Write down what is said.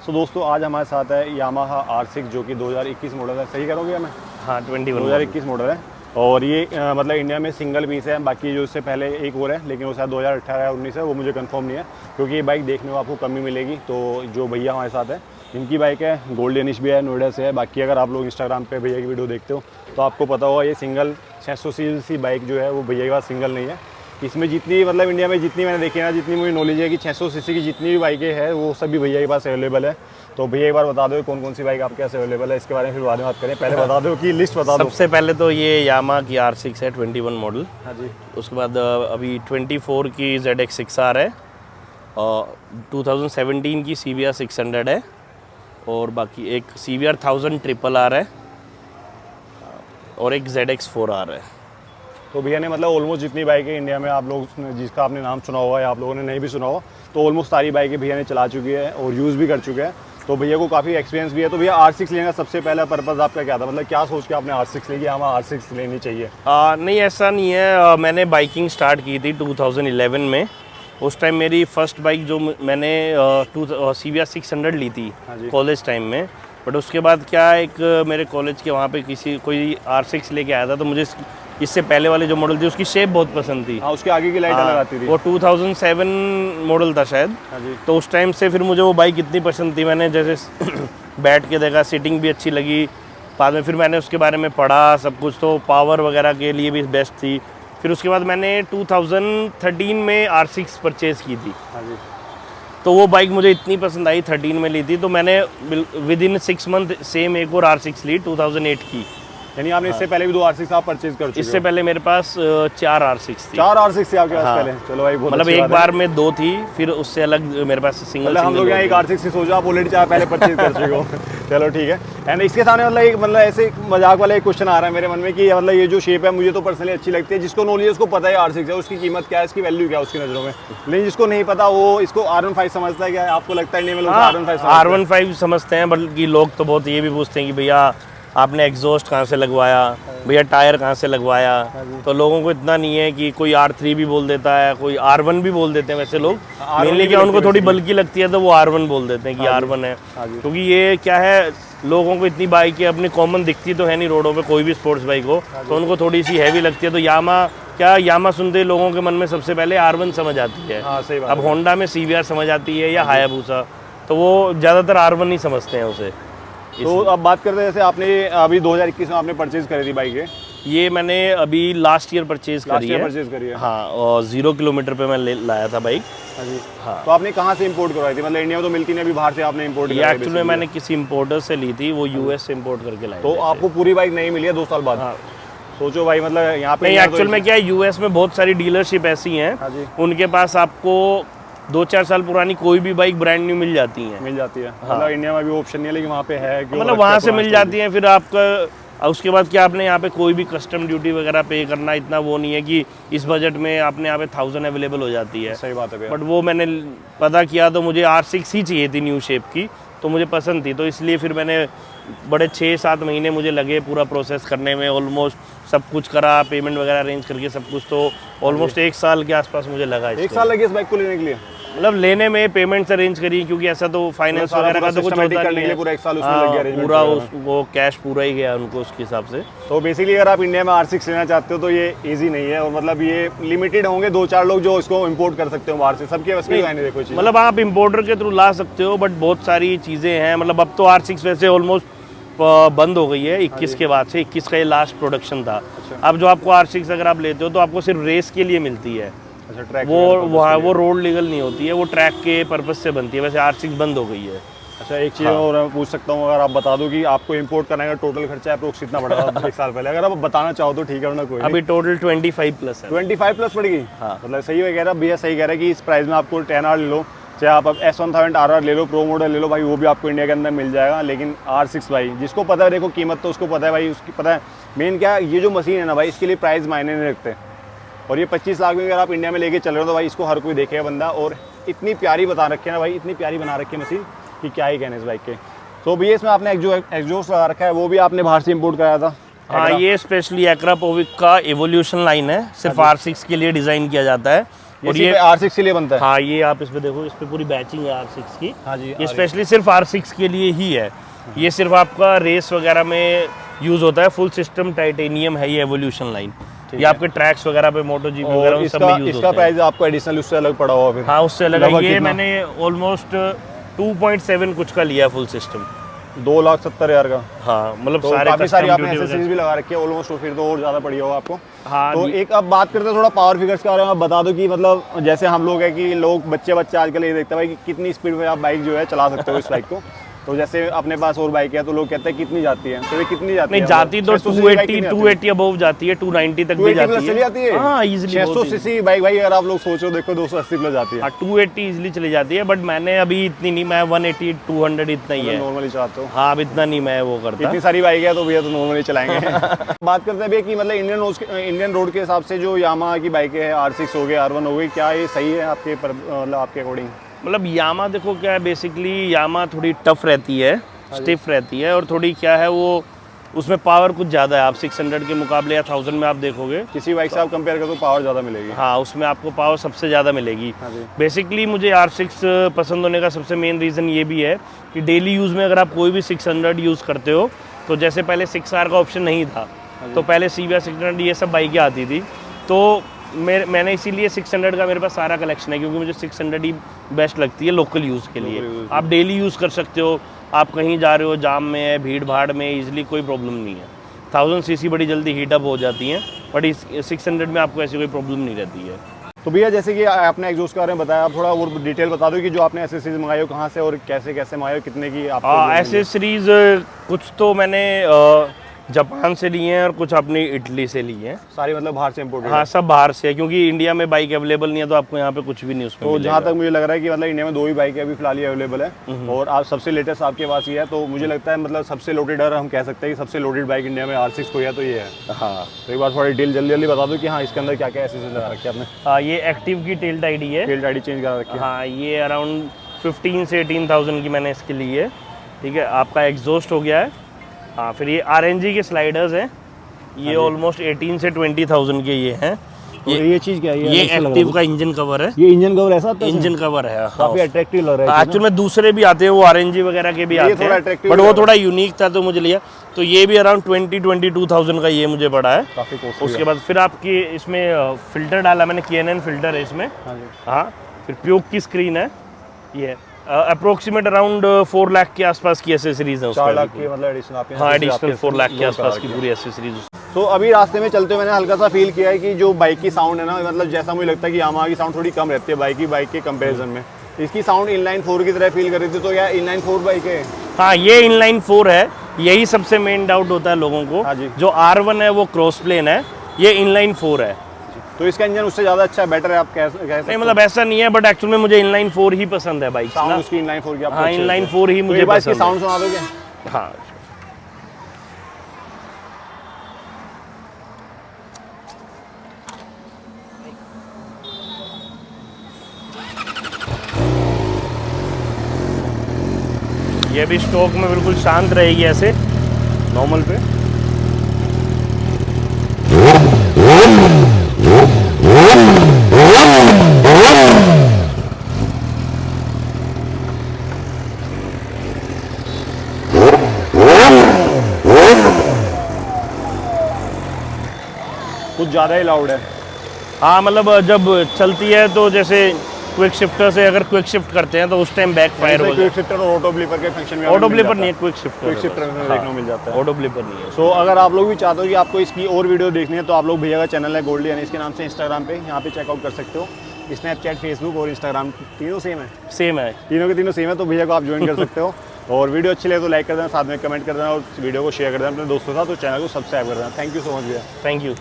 तो दोस्तों आज हमारे साथ है यामाहा R6 जो कि 2021 मॉडल है, सही करोगे मैं? हाँ 21 2021 मॉडल है और ये मतलब इंडिया में सिंगल पीस है। बाकी जो इससे पहले एक और है लेकिन वो शायद 2018-19 है, वो मुझे कंफर्म नहीं है क्योंकि ये बाइक देखने में आपको कम ही मिलेगी। तो जो भैया हमारे साथ है इनकी बाइक है, गोल्डनिश भी है, नोएडा से है। बाकी अगर आप लोग इंस्टाग्राम पे भैया की वीडियो देखते हो तो आपको पता होगा ये सिंगल 600 सीसी बाइक जो है वो भैया के पास सिंगल नहीं है। इसमें जितनी मतलब इंडिया में जितनी मैंने देखी है ना, जितनी मुझे नॉलेज है कि 600 सीसी की जितनी भी बाइकें हैं वो सभी भैया के पास अवेलेबल है। तो भैया एक बार बता दो कौन कौन सी बाइक आपके पास अवेलेबल है, इसके बारे में फिर बाद में बात करें। पहले बता दो कि लिस्ट बता दो। सबसे पहले तो ये यामा की R6 है 21 मॉडल। हाँ जी। उसके बाद अभी 24 की ZX6R है और 2017 की CBR 600 है और बाकी एक CBR 1000 RRR है और एक ZX4R है। तो भैया ने मतलब ऑलमोस्ट जितनी बाइकें इंडिया में आप लोग जिसका आपने नाम सुना होगा या आप लोगों ने नहीं भी सुना हो तो ऑलमोस्ट सारी बाइकें भैया ने चला चुकी है और यूज़ भी कर चुके हैं। तो भैया को काफ़ी एक्सपीरियंस भी है। तो भैया R6 लेने का सबसे पहला पर्पज़ आपका क्या था, मतलब क्या सोच के आपने R6 ली कि हमें R6 लेनी चाहिए? नहीं ऐसा नहीं है। मैंने बाइकिंग स्टार्ट की थी 2011 में। उस टाइम मेरी फर्स्ट बाइक जो मैंने CBR 600 ली थी कॉलेज टाइम में। बट उसके बाद क्या एक मेरे कॉलेज के वहाँ पे कोई R6 लेके आया था, तो मुझे इससे पहले वाले जो मॉडल थी उसकी शेप बहुत पसंद थी। हाँ, उसके आगे की लाइट अलग आती थी। वो 2007 मॉडल था शायद। हाँ जी। तो उस टाइम से फिर मुझे वो बाइक इतनी पसंद थी, मैंने जैसे बैठ के देखा, सीटिंग भी अच्छी लगी। बाद में फिर मैंने उसके बारे में पढ़ा सब कुछ, तो पावर वगैरह के लिए भी बेस्ट थी। फिर उसके बाद मैंने 2013 में R6 परचेज़ की थी। हाँ जी। तो वो बाइक मुझे इतनी पसंद आई, 13 में ली थी, तो मैंने विद इन 6 मंथ सेम एक और R6 ली 2008 की। यानी आपने इससे पहले भी 2 R6 आप परचेज कर चुके हो? इससे पहले मेरे पास 4 R6 थी। 4 R6 थी आपके पास हाँ। पहले? चलो भाई बहुत मतलब अच्छी एक बात बार में 2 थी, फिर उससे अलग मेरे पास सिंगल मतलब हम लोग यहाँ एक R6 से सोचो, आप ऑलरेडी 4 पहले परचेज कर चुके हो। चलो ठीक है। एंड इसके सामने मतलब ऐसे मजाक वाला एक क्वेश्चन आ रहा है मेरे मन में कि मतलब ये जो शेप है मुझे तो पर्सनली अच्छी लगती है। जिसको नॉलेज है उसको पता है R6 है, उसकी कीमत क्या है, इसकी वैल्यू क्या है उसकी नज़रों में। लेकिन जिसको नहीं पता वो इसको R15 समझता है। क्या आपको लगता है नहीं? मतलब R15 समझते हैं, बल्कि लोग तो बहुत ये भी पूछते हैं कि भैया आपने एग्जॉस्ट कहाँ से लगवाया, भैया टायर कहाँ से लगवाया। तो लोगों को इतना नहीं है कि कोई R3 भी बोल देता है, कोई R1 भी बोल देते हैं। वैसे लोग मेनली क्या उनको थोड़ी बल्कि लगती है तो वो R1 बोल देते हैं कि R1 है। क्योंकि ये क्या है, लोगों को इतनी बाइकें अपनी कॉमन दिखती तो है नहीं रोडों पे, कोई भी स्पोर्ट्स बाइक हो तो उनको थोड़ी सी हैवी लगती है। तो यामा सुनते ही लोगों के मन में सबसे पहले R1 समझ आती है। अब होंडा में CBR समझ आती है या हायाबुसा, तो वो ज़्यादातर R1 ही समझते हैं उसे। तो अब बात करते हैं, जैसे आपने अभी 2021 में आपने परचेज करी थी बाइक, ये मैंने अभी लास्ट ईयर परचेज करी है। हाँ, और 0 किलोमीटर पे मैं लाया था बाइक। हाँ जी। हाँ। तो आपने कहाँ से इंपोर्ट करवाई थी? मतलब इंडिया में तो मिलती नहीं, अभी बाहर से आपने इंपोर्ट किया? एक्चुअली मैंने किसी इंपोर्टर से ली थी, वो US से इंपोर्ट करके लाई। तो आपको पूरी बाइक नहीं मिली है 2 साल बाद? हाँ। सोचो भाई, मतलब यहाँ पे नहीं, एक्चुअल में क्या है, US में बहुत सारी डीलरशिप ऐसी हैं, उनके पास आपको 2-4 साल पुरानी कोई भी बाइक ब्रांड न्यू मिल जाती है। हाँ। मतलब इंडिया में भी ऑप्शन नहीं है, लेकिन वहाँ पे है कि मतलब वहाँ से मिल जाती है। फिर आपका उसके बाद क्या, आपने यहाँ पे कोई भी कस्टम ड्यूटी वगैरह पे करना इतना वो नहीं है कि इस बजट में आपने यहाँ पे 1000 अवेलेबल हो जाती है। सही बात है। बट वो मैंने पता किया तो मुझे R6 ही चाहिए थी न्यू शेप की, तो मुझे पसंद थी। तो इसलिए फिर मैंने बड़े 6-7 महीने मुझे लगे पूरा प्रोसेस करने में। ऑलमोस्ट सब कुछ करा, पेमेंट वगैरह अरेंज करके सब कुछ, तो ऑलमोस्ट 1 साल के आसपास मुझे लगा। 1 साल लगे इस बाइक को लेने के लिए? मतलब लेने में, पेमेंट्स अरेंज करी, क्योंकि ऐसा तो फाइनेंस वगैरह का तो कुछ होता नहीं है। पूरा 1 साल उसमें लग गया, पूरा वो कैश पूरा ही गया उनको उसके हिसाब से। तो बेसिकली अगर आप इंडिया में R6 लेना चाहते हो तो ये इजी नहीं है, और मतलब ये लिमिटेड होंगे 2-4 लोग जो इसको इंपोर्ट कर सकते हो बाहर से। सबके बस की नहीं देखो चीज़। मतलब आप इंपोर्टर के थ्रू ला सकते हो, बट बहुत सारी चीज़ें हैं। मतलब अब तो R6 वैसे ऑलमोस्ट बंद हो गई है 21 के बाद से। 21 का ये लास्ट प्रोडक्शन था। अब जो आपको R6 अगर आप लेते हो तो आपको सिर्फ रेस के लिए मिलती है। ट्रैक वो रोड लीगल नहीं होती है, वो ट्रैक के पर्पस से बनती है। वैसे R6 बंद हो गई है। अच्छा, एक चीज़ और मैं पूछ सकता हूँ, अगर आप बता दो कि आपको इंपोर्ट करने का टोटल खर्चा अप्रोक्स कितना पड़ा था 1 साल पहले? अगर आप बताना चाहो तो ठीक है, वरना कोई अभी टोटल 25 प्लस है। 25 प्लस पड़ गई? हाँ। मतलब सही है, कह रहा भैया, सही कह रहा है कि इस प्राइस में आपको 10R ले लो, चाहे आप S1000 RR ले लो, प्रो मॉडल ले लो भाई, वो भी आपको इंडिया के अंदर मिल जाएगा। लेकिन R6 भाई, जिसको पता है, देखो कीमत तो उसको पता है भाई, उसकी पता है मेन क्या है। ये जो मशीन है ना भाई, इसके लिए प्राइस मायने नहीं रखते। और ये 25 लाख में अगर आप इंडिया में लेके चल रहे हो तो भाई इसको हर कोई देखेगा बंदा। और इतनी प्यारी बता रखी है ना भाई, इतनी प्यारी बना रखी है मशीन कि क्या ही कहने इस बाइक के। तो भैया इसमें आपने एग्जॉस्ट लगा रखा है, वो भी आपने बाहर से इंपोर्ट कराया था? हाँ, ये स्पेशली एक्रापोविक का एवोल्यूशन लाइन है, सिर्फ R6 के लिए डिज़ाइन किया जाता है। और ये R6 के लिए बनता है? हाँ, ये आप इसमें देखो, इस पे पूरी बैचिंग है R6 की। हाँ जी, ये स्पेशली सिर्फ R6 के लिए ही है। ये सिर्फ आपका रेस वगैरह में यूज होता है। फुल सिस्टम टाइटेनियम है ये एवोल्यूशन लाइन। ये आपके ट्रैक्स वगैरह पे, मोटो जीपी वगैरह उन सब में यूज होता है। इसका प्राइस आपको एडिशनल उससे अलग पड़ा हुआ फिर? हाँ, उससे अलग है। ये मैंने ऑलमोस्ट 2.7 कुछ का लिया फुल सिस्टम। 2,70,000 का? हाँ, मतलब तो सारे काफी सारी custom आपने duty एक्सेसरीज भी लगा रखी है ऑलमोस्ट, तो फिर तो और ज्यादा पड़ी होगा आपको। हाँ, तो एक अब बात करते हैं थोड़ा पावर फिगर्स के बारे में। आप बता दो कि मतलब जैसे हम लोग है कि लोग बच्चे आजकल ये देखते हैं भाई कि कितनी स्पीड में आप बाइक जो है चला सकते हो इस बाइक को। तो जैसे अपने पास और बाइक है तो लोग कहते हैं कितनी जाती है, तो ये कितनी जाती है? नहीं, जाती तो 280 अबव जाती है, 290 तक भी जाती है। चली जाती है? हाँ, इजीली 600 सीसी बाइक भाई, अगर आप लोग सोचो देखो 280 प्लस जाती है। हाँ, 280 इजीली चली जाती है। बट मैंने अभी इतनी नहीं, मैं 180 200 इतना ही है नॉर्मली चलाते हो? हाँ, अब इतना नहीं मैं वो करता। इतनी सारी बाइक है तो भैया तो नॉर्मली चलाएंगे। बात करते हैं भैया कि मतलब इंडियन रोड के हिसाब से जो यामाहा की बाइकें हैं, R6 हो गई, R1 हो गई, क्या ये सही है मतलब आपके अकॉर्डिंग? मतलब यामा देखो क्या है, बेसिकली यामा थोड़ी टफ रहती है, स्टिफ रहती है, और थोड़ी क्या है वो, उसमें पावर कुछ ज़्यादा है। आप 600 के मुकाबले या 1000 में आप देखोगे किसी बाइक से आप कंपेयर करो तो पावर ज़्यादा मिलेगी। हाँ, उसमें आपको पावर सबसे ज़्यादा मिलेगी। हाँ जी। बेसिकली मुझे R6 पसंद होने का सबसे मेन रीज़न ये भी है कि डेली यूज़ में अगर आप कोई भी 600 यूज़ करते हो, तो जैसे पहले 6R का ऑप्शन नहीं था, तो पहले CBR 600 ये सब बाइकें आती थी, तो मैंने इसीलिए 600 का मेरे पास सारा कलेक्शन है, क्योंकि मुझे 600 ही बेस्ट लगती है लोकल यूज़ के लिए। आप डेली यूज़ कर सकते हो, आप कहीं जा रहे हो, जाम में है, भीड़ भाड़ में, इजीली कोई प्रॉब्लम नहीं है। 1000 सीसी बड़ी जल्दी हीटअप हो जाती हैं, बट इस 600 में आपको ऐसी कोई प्रॉब्लम नहीं रहती है। तो भैया जैसे कि आपने एग्जॉस्ट के बारे में बताया, आप थोड़ा और डिटेल बता दो कि जो आपने एसेसरीज मंगाई हो कहाँ से और कैसे कैसे मंगाई हो, कितने की आपको? एसेसरीज कुछ तो मैंने जापान से लिए हैं और कुछ अपनी इटली से लिए हैं। सारी मतलब बाहर से इम्पोर्टेड? हाँ, सब बाहर से है, क्योंकि इंडिया में बाइक अवेलेबल नहीं है, तो आपको यहाँ पे कुछ भी नहीं उसमें तो मिलेगा। जहाँ तक मुझे लग रहा है कि मतलब इंडिया में 2 ही बाइक अभी फिलहाल ये अवेलेबल है, और आप सबसे लेटेस्ट आपके पास ये है, तो मुझे लगता है मतलब सबसे लोडेड, हम कह सकते हैं कि सबसे लोडेड बाइक इंडिया में R6 को है, तो ये है। हाँ, तो एक बार थोड़ा डिटेल जल्दी बता दो कि हाँ इसके अंदर क्या क्या एसेसरीज लगा रखी है आपने? हाँ, ये एक्टिव की टेल्ट आईडी है। टेल्ट आईडी चेंज करा रखी है? हाँ, ये अराउंड 15 से 18,000 की मैंने इसके लिए है। ठीक है, आपका एग्जॉस्ट हो गया है। हाँ, फिर ये RNG के स्लाइडर्स हैं, ये ऑलमोस्ट 18 से 20,000 के ये हैं। ये चीज़ क्या है? ये एक्टिव का इंजन कवर है। ये इंजन कवर ऐसा आता है? इंजन कवर है, काफी अट्रैक्टिव लग रहा है। एक्चुअल में दूसरे भी आते हैं, वो RNG वगैरह के भी आते हैं, बट वो थोड़ा यूनिक था तो मुझे लिया। तो ये भी अराउंड 20-22,000 का ये मुझे पड़ा है। काफी कॉस्टली। उसके बाद फिर आपकी इसमें फिल्टर डाला मैंने, KNN फिल्टर है इसमें। हाँ, फिर प्यूक की स्क्रीन है। ये अप्रोक्सीमेट अराउंड 4 लाख के आसपास की एसेसरीज है उसमें। 4 लाख की मतलब एडिशनल आपके? हाँ, एडिशनल 4 लाख के आसपास की पूरी एसेसरीज। तो अभी रास्ते में चलते हुए मैंने हल्का सा फील किया है कि जो बाइक की साउंड है ना, मतलब जैसा मुझे लगता है कि यामाहा की साउंड थोड़ी कम रहती है बाइक के कंपैरिजन में। इसकी साउंड इनलाइन 4 की तरह फील कर रही थी, तो क्या इनलाइन 4 बाइक है? हाँ, ये इनलाइन 4 है। यही सबसे मेन डाउट होता है लोगों को। हाँ जी। जो R1 है वो क्रॉस प्लेन है, ये इनलाइन 4 है। तो इसका इंजन उससे ज़्यादा अच्छा है, बेटर है, आप कह सकते हो? नहीं, मतलब ऐसा नहीं है, बट एक्चुअल में मुझे इनलाइन 4 ही पसंद है बाइक। साउंड उसकी इनलाइन 4 की आपको? हाँ, इनलाइन 4 ही मुझे पसंद है। साउंड सुना दोगे? हाँ, ये भी स्टॉक में बिल्कुल शांत रहेगी ऐसे नॉर्मल पे। कुछ ज़्यादा ही लाउड है। हाँ, मतलब जब चलती है तो जैसे क्विक शिफ्टर से अगर क्विक शिफ्ट करते हैं तो उस टाइम बैक फायर हो जाता है। क्विक शिफ्टर और ऑटो ब्लिपर के फंक्शन में? ऑटो ब्लिपर नहीं है, क्विक शिफ्टर। क्विक शिफ्टर में देखने को मिल जाता है। ऑटो ब्लिपर नहीं है। सो अगर आप लोग भी चाहते हो कि आपको इसकी और वीडियो देखनी है, तो आप लोग भैया का चैनल है गोल्डी यानी इसके नाम से इंस्टाग्राम पे, यहाँ पे चेकआउट कर सकते हो। स्नैपचैट, फेसबुक और इंस्टाग्राम तीनों सेम है? सेम है, तीनों के तीनों सेम है, तो भैया को आप ज्वाइन कर सकते हो। और वीडियो अच्छी लगे तो लाइक कर देना, साथ में कमेंट कर देना, और वीडियो को शेयर कर देना अपने दोस्तों के साथ, तो चैनल को सब्सक्राइब कर देना। थैंक यू सो मच भैया। Thank you.